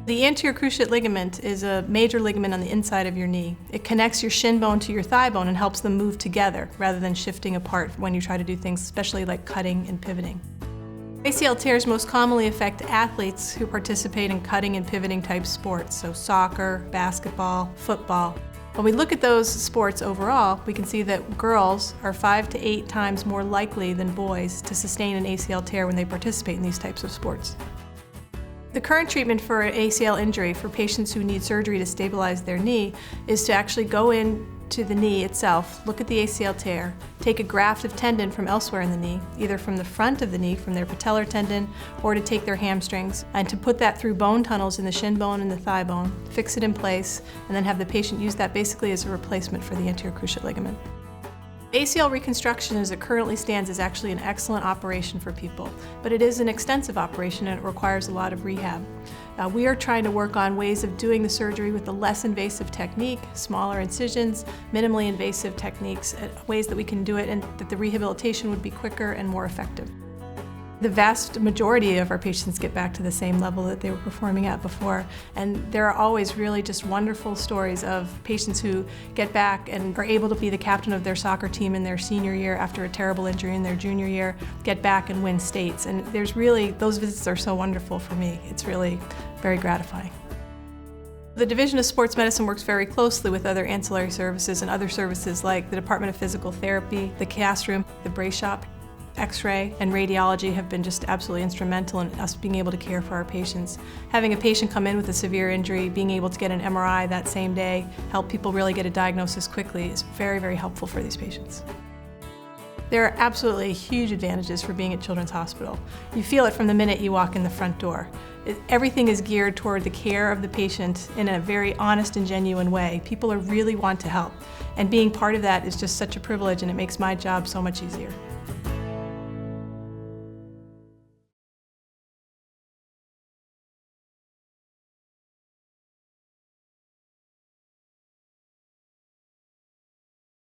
The anterior cruciate ligament is a major ligament on the inside of your knee. It connects your shin bone to your thigh bone and helps them move together rather than shifting apart when you try to do things, especially like cutting and pivoting. ACL tears most commonly affect athletes who participate in cutting and pivoting type sports, so soccer, basketball, football. When we look at those sports overall, we can see that girls are 5 to 8 times more likely than boys to sustain an ACL tear when they participate in these types of sports. The current treatment for an ACL injury for patients who need surgery to stabilize their knee is to actually go in to the knee itself, look at the ACL tear, take a graft of tendon from elsewhere in the knee, either from the front of the knee, from their patellar tendon, or to take their hamstrings, and to put that through bone tunnels in the shin bone and the thigh bone, fix it in place, and then have the patient use that basically as a replacement for the anterior cruciate ligament. ACL reconstruction as it currently stands is actually an excellent operation for people, but it is an extensive operation and it requires a lot of rehab. We are trying to work on ways of doing the surgery with a less invasive technique, smaller incisions, minimally invasive techniques, ways that we can do it and that the rehabilitation would be quicker and more effective. The vast majority of our patients get back to the same level that they were performing at before, and there are always really just wonderful stories of patients who get back and are able to be the captain of their soccer team in their senior year after a terrible injury in their junior year, get back and win states. And there's really, those visits are so wonderful for me. It's really very gratifying. The Division of Sports Medicine works very closely with other ancillary services and other services like the Department of Physical Therapy, the cast room, the brace shop. X-ray and radiology have been just absolutely instrumental in us being able to care for our patients. Having a patient come in with a severe injury, being able to get an MRI that same day, help people really get a diagnosis quickly is very, very helpful for these patients. There are absolutely huge advantages for being at Children's Hospital. You feel it from the minute you walk in the front door. Everything is geared toward the care of the patient in a very honest and genuine way. People really want to help, and being part of that is just such a privilege, and it makes my job so much easier.